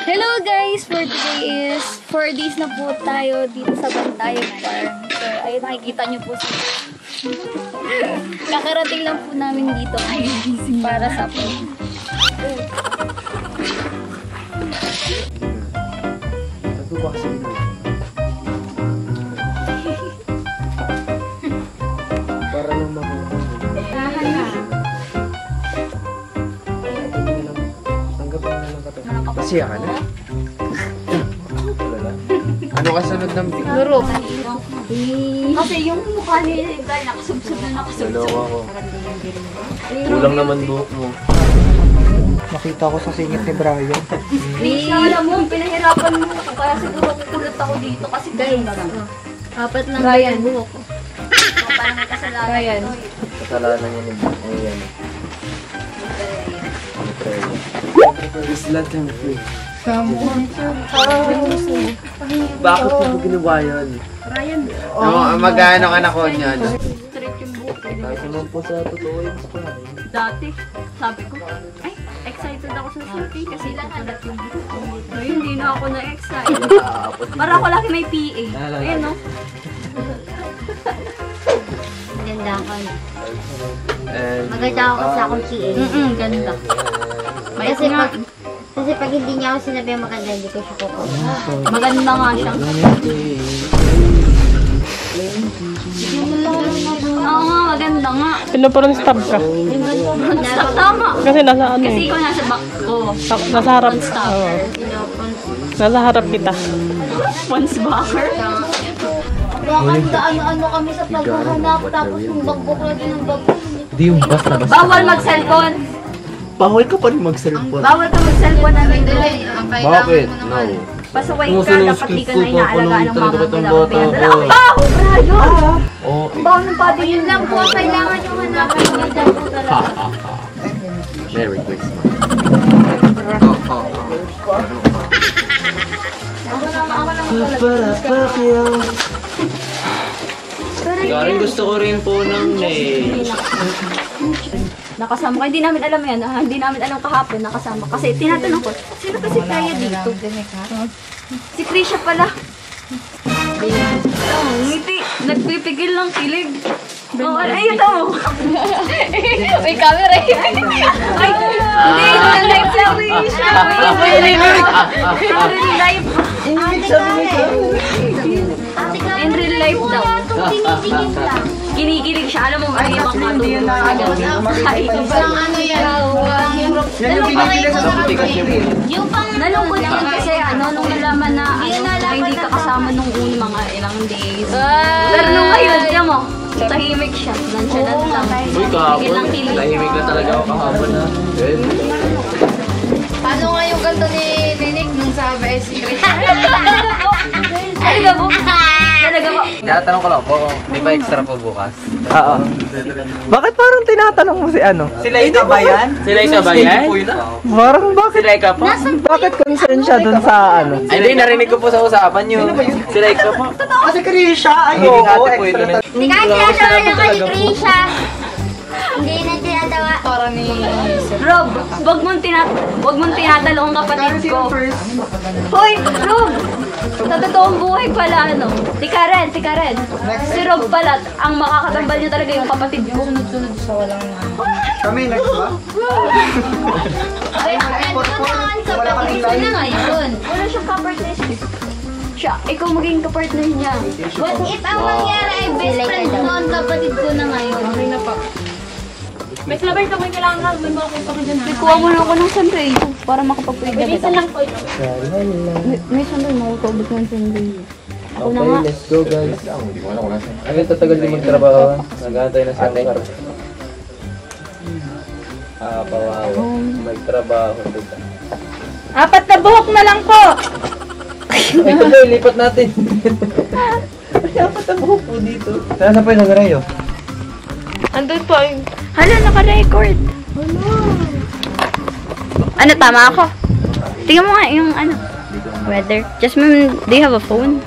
Hello guys! For today is 4 days na po tayo dito sa Bantayan Farm. So, ayun, nakikita nyo po sa kakarating lang po namin dito para sa po. Para lang makakasal. Tanggapin na lang kata. Pasiya ka na? Ano kasunod ng bigla? Luro. Kasi yung mukha ni Brian nakasubsob na nakasubsob. Dalawa ko. Kulang naman buhok mo. Nakita ko sa singit ni Brian. Alam mo, pinahirapan mo ako. Kaya siguro kukulat ako dito. Kasi guys, apat lang Brian buhok ko. Parang may kasalanan. Brian. Kasalanan niya ni buhok. Ayan. Islat yung free. Bakit mo ginawa yun? Brian. Magkano ka na ko niyan? Straight yung buhok. Kasi naman po sa totoo yung Dati, sabi ko, ay, excited ako sa shooting kasi lang alat yung buhok ko. Ngayon, hindi na ako na-excite. Para ako laki may PA. Ayun, no? Ganda ako. And Maganda ako kasi akong PA. Ganda. Kasi pag hindi niya ako sinabi maganda, hindi ko siya kukuha. Maganda nga siya. Oo nga, maganda nga. Pinupuron stab ka. Tama. Kasi nasa ano Kasi eh. ikaw nasa back ko. Nasa harap. Stopper. Oo. Nasa harap kita. Once backer. Baka ano kami sa paghahanap, tapos yung bagbok lagi ng bagbok. Hindi yung basta basta. Bawal mag-cellphone. Bawal ka pa rin mag-cellphone. Bawal ka mag-cellphone namin. Bakit? No. Pasaway ka, dapat di ka na inaalagaan ng mama mo. Dapat bata pinadala. Ang baho, Brian! Oh, Ang baho ng body yun lang po. Kailangan yung hanapin niya dyan po talaga. Merry Christmas. Karin gusto ko rin po ng nails. Nakasama ko. Hindi namin alam yan. Hindi namin alam kahapon nakasama. Kasi tinatanong ko, sino kasi kaya dito? Si Krisha pala. Oh, ngiti. Nagpipigil ng kilig. Oh, ayun to. May camera yun. Ay, hindi. Live lang. Live. In real life daw. Kinikilig siya. Alam mo, may ibang matulog. Isang ano yan? Yan yung binibili sa application. Yung pang Nalungkot yan kasi nung nalaman na hindi ka kasama nung mga ilang days. Pero nung ngayon, tiyan mo, tahimik siya. Nonchalant lang. Uy, kahapon. Tahimik na talaga ako kahapon na. Paano nga yung ganito ni Nick nung sa BS Secret? Talaga po? Talaga po? Tinatanong ko lang po, di ba extra po bukas? Oo. Bakit parang tinatanong mo si ano? Sila ika ba yan? Sila ika ba yan? Parang bakit? Sila ika po? Bakit concern siya dun sa ano? Ay, di, narinig ko po sa usapan nyo. Sila ika po? Kasi Krisha, Nagiging ate po ito. Hindi ka tinatawa ka ni Trisha. Hindi na tinatawa. Rob, wag mong tinatalo ang kapatid ko. Hoy, Rob! Sa totoong buhay pala, Tika rin. Si Rob pala, ang makakatambal niya talaga yung kapatid ko. Sunod-sunod sa walang... Kami next ba? Ay, wala kaming na ngayon. Wala siyang kapartner. Siya, ikaw maging kapartner niya. What if ang mangyari ay best friend noon, kapatid ko na ngayon? Okay na pa. May slabay ka, may kailangan may mga kumpang dyan. Kuha mo na ako ng sunray para makapag-pwede. May isa lang po ito. May sunray, makakabot ng sunray. Ako na nga. Let's go guys. Agad tatagal din magtrabaho. Nag-aantay na sa car. Pawawa. Magtrabaho. Apat na buhok na lang po! Ito po, lipat natin. Dapat ang buhok po dito. Saan po yung nag-arayo? Andun po yung... Hala, naka-record! Ano, tama ako? Tingnan mo nga yung weather. Jasmine, do you have a phone?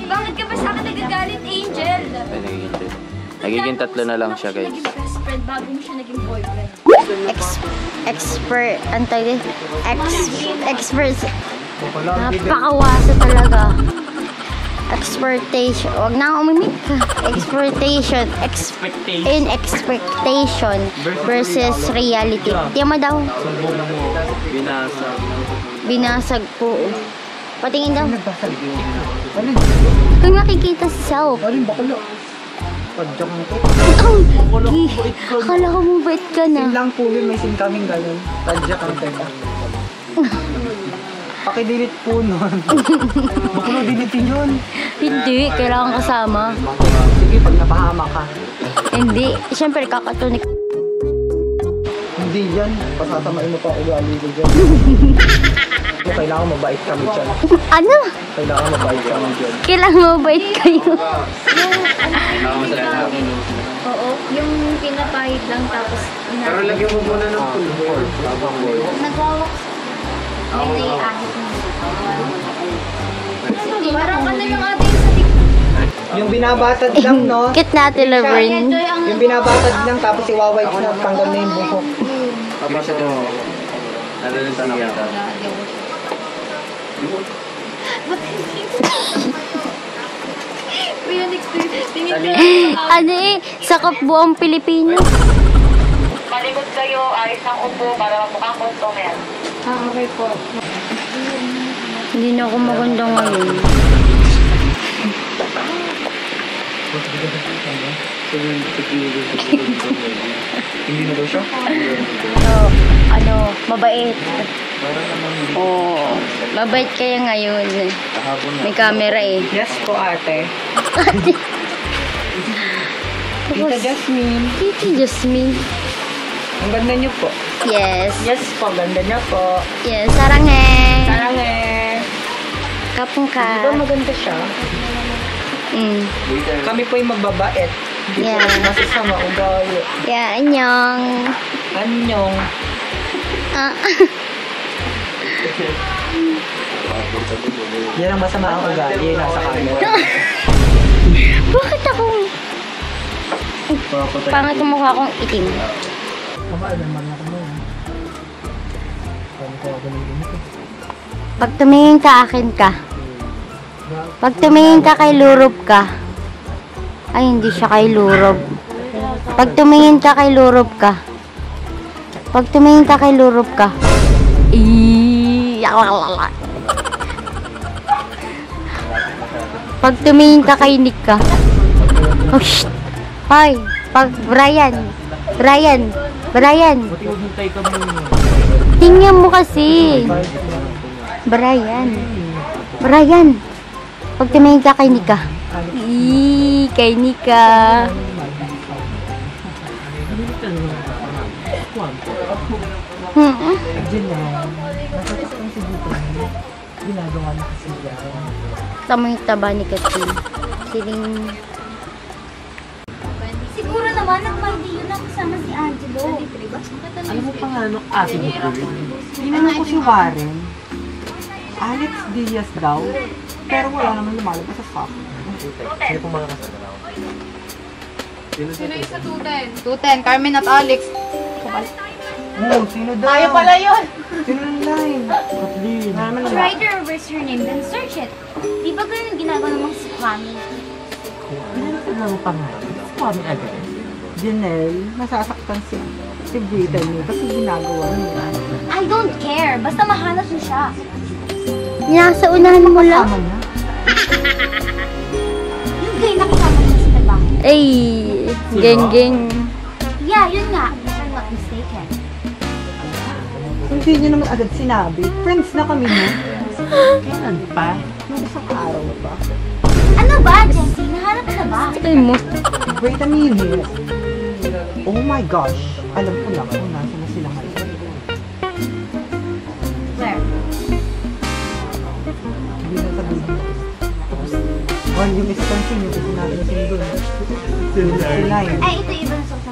Bakit ka ba sa akin nagagalit, Angel? Nagiging tatlo na lang siya guys. girlfriend bago mo siya naging boyfriend. Expert, antay, experts. Napakawasa talaga. Expectation. Wag na akong umimik ka. Expectation. In expectation versus reality. Tiyan mo daw. Binasag po. Patingin daw. Kung makikita sa self. Alin, bakala. Padyak mo to. Akala ko mabait ka na. Sin lang po yun, may sin kaming ganun. Padyak ang teka. Pakidilit po nun. Bakala dilitin yun. Hindi, kailangan kasama. Sige, pag napahama ka. Hindi, siyempre kakatunik. Hindi yan. Pasasamain mo pa ang ugali ko dyan. Kailangan mabait kami dyan. Ano? Kailangan mabait kami dyan. Kailangan mabait kayo. Oo, yung pinapahid lang tapos Pero lagyan mo muna ng pulbor. nagwawak. May naiahit mo. Parang ano yung ating sa Yung binabatad lang, no? Kit natin, Laverne. Yung binabatad lang, tapos iwaway na tanggal na yung buhok. Tapos ito. Ano yung siya? Yung experience. Tingin ko. Ano sakop buong Pilipino. Malikot kayo, ayos ang upo para mukhang customer. Okay po. Hindi na ako maganda ngayon. Hindi na daw siya? Mabait. Oo. Mabait kaya ngayon. May camera eh. Yes po, ate. Tita Jasmine. Tita Jasmine. Ang ganda niyo po. Yes. Yes po, ganda niya po. Yes, saranghe. Sarang eh. Kapong ka. Di ba maganda siya? Kami po yung magbabait. Hindi Yeah. po masasama ugali. Yeah, anyong. Anyong. Ah. Yan ang masama ang ugali. Nasa camera. Bakit akong... Pangit ang mukha kong itim. Pag tumingin ka, akin ka. Pag tumingin ka kay Lurob ka. Ay, hindi siya kay Lurob. Pag tumingin ka kay Lurob ka. Pag tumingin ka kay Lurob ka. Pag tumingin ka kay Nick ka. Oh, shit. Hoy, pag Brian. Tingnan mo kasi. Brian. Pag tumingin ka kay Nika. Kay Nika. Tama yung taba ni Katin. Siling... Siguro naman, nagmandi yun lang kasama si Angelo. Alam mo pangalan ng ate mo? Tinanong ko si Warren. Alex Diaz daw. Pero wala naman lumalabas sa stock. Sino pong mga kasama daw? Sino yung sa 210? 210, Carmen at Alex. Oh, sino daw? Tayo pala yun! Sino yung line? Kathleen. Wala naman Try to reverse your name, then search it. Di ba ganun ginagawa naman si Kwame? Ano ang pangalan? Kwame agad. Janelle, nasasaktan si Brittany kasi ginagawa niya. I don't care. Basta mahanap mo siya. Nasa unahan mo lang. Tama niya. Yung gay na kasama niya sa trabaho. Ay, geng. Yeah, yun nga. If I'm not mistaken. Hindi niyo naman agad sinabi. Friends na kami niya. Kailan pa? Nung isang araw pa. Ano ba, Jessie? Nahanap ka ba? Ay mo. Wait a minute. Oh my gosh. Alam ko na kung nasa na sila ngayon. Where? Hindi na sabihin. Oh, yung isa pang sinyo kasi natin sila doon. Sila yun. Ay, ito ibang sosa.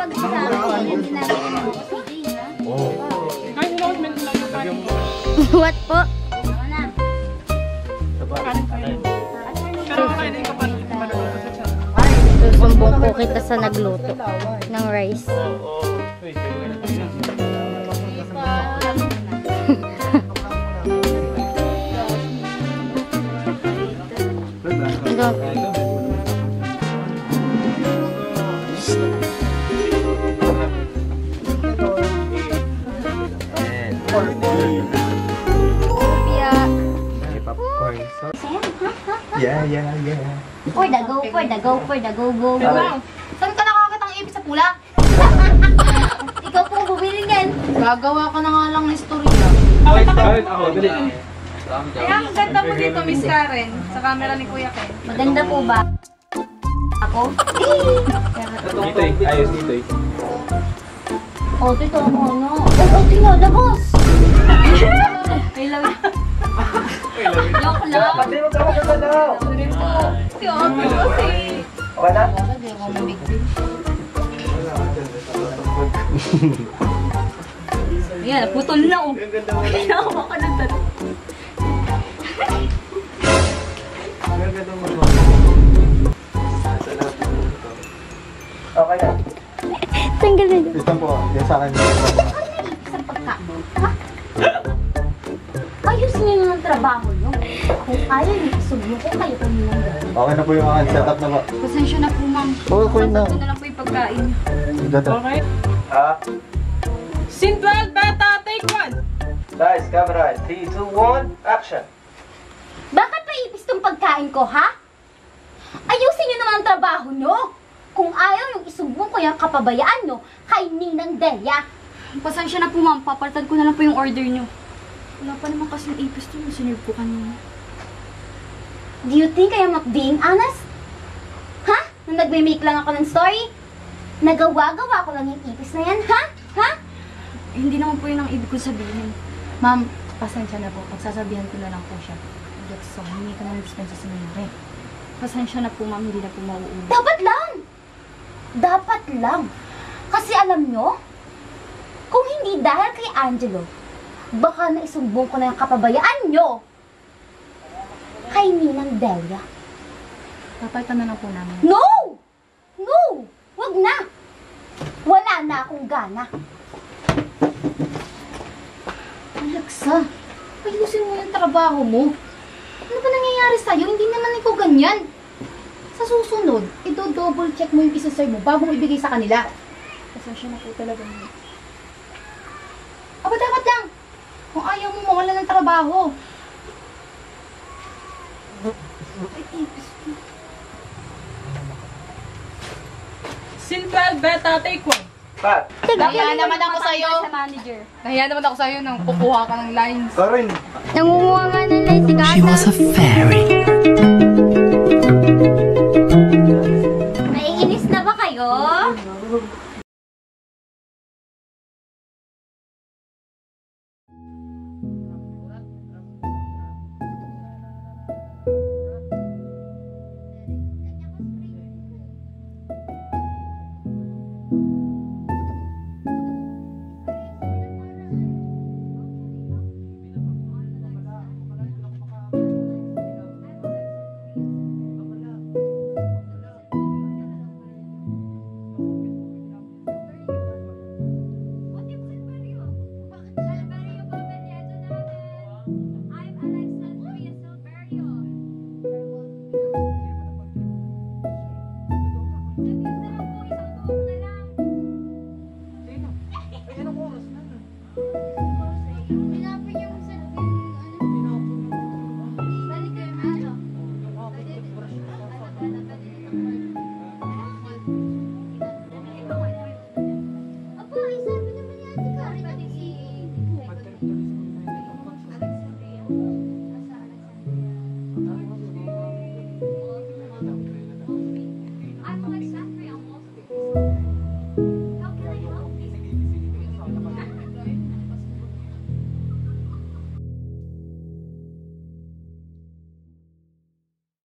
pag sa akin, yung ginagawa mo ako si Jay, ha? What po? Ako na. Susumbong po kita sa nagluto ng rice. Yeah. For the go, go. Saan ka nakakitang ipis sa pula? Ikaw po bumili yan. Gagawa ka na nga lang ng istorya. Ako, dali. Kaya ang ganda mo dito, Miss Karen, sa camera ni Kuya Ken. Maganda po ba? Ako? Dito eh. Ayos dito eh. Oh, ito mo, no? Oh, tingnan, labos! I love you. Joke lang. Pati mo ka magkakalaw. Si Otto kasi. Okay na? Yan, putol na oh. Kaya ako baka nagtanong. Okay na. Tanggalin. Ito po. Yan sa akin. Sa pagkain. Ha? Ayusin niyo yung trabaho niyo. Kung ayaw niyo, isubo ko kayo kanina. Okay na po yung akin. Setup na ba? Pasensya na po, ma'am. Okay na. Ito na lang po yung pagkain. Okay? Scene 12, beta, take 1. Guys, camera. 3, 2, 1, action. Bakit maipis tong pagkain ko, ha? Ayusin niyo naman ang trabaho niyo. Kung ayaw yung isubo ko yung kapabayaan niyo kay Ninang Delia. Pasensya na po ma'am, papalitan ko na lang po yung order nyo. Wala pa naman kasing ipis to, sinerve ko kanina. Do you think I am not being honest? Ha? Nung nagme-make lang ako ng story? Nagawa-gawa ko lang yung ipis na yan, ha? Ha? Hindi naman po yun ang ibig ko sabihin. Ma'am, pasensya na po. Pagsasabihan ko na lang po siya. So, hindi ka ng dispensa sa nangyari. Pasensya na po ma'am, hindi na po mauulit. Dapat lang! Dapat lang! Kasi alam nyo, kung hindi dahil kay Angelo, baka naisumbong ko na yung kapabayaan nyo kay Ninang Delia. Papalitan na lang po namin. No! No! Wag na! Wala na akong gana. Alexa, ayusin mo yung trabaho mo. Ano ba nangyayari sa'yo? Hindi naman ikaw ganyan. Sa susunod, ito-double check mo yung isa-serve mo bago mo ibigay sa kanila. Pasensya na po talaga mo. Aba, dapat lang. Kung ayaw mo mawala ng trabaho. Scene 12, beta, take 1. Pat. Nahiya naman ako sa'yo. Sa manager. Nahiya naman ako sa'yo nang kukuha ka ng lines. Karin. Nangunguha nga ng light si Kata. She was a fairy. Naiinis na ba kayo?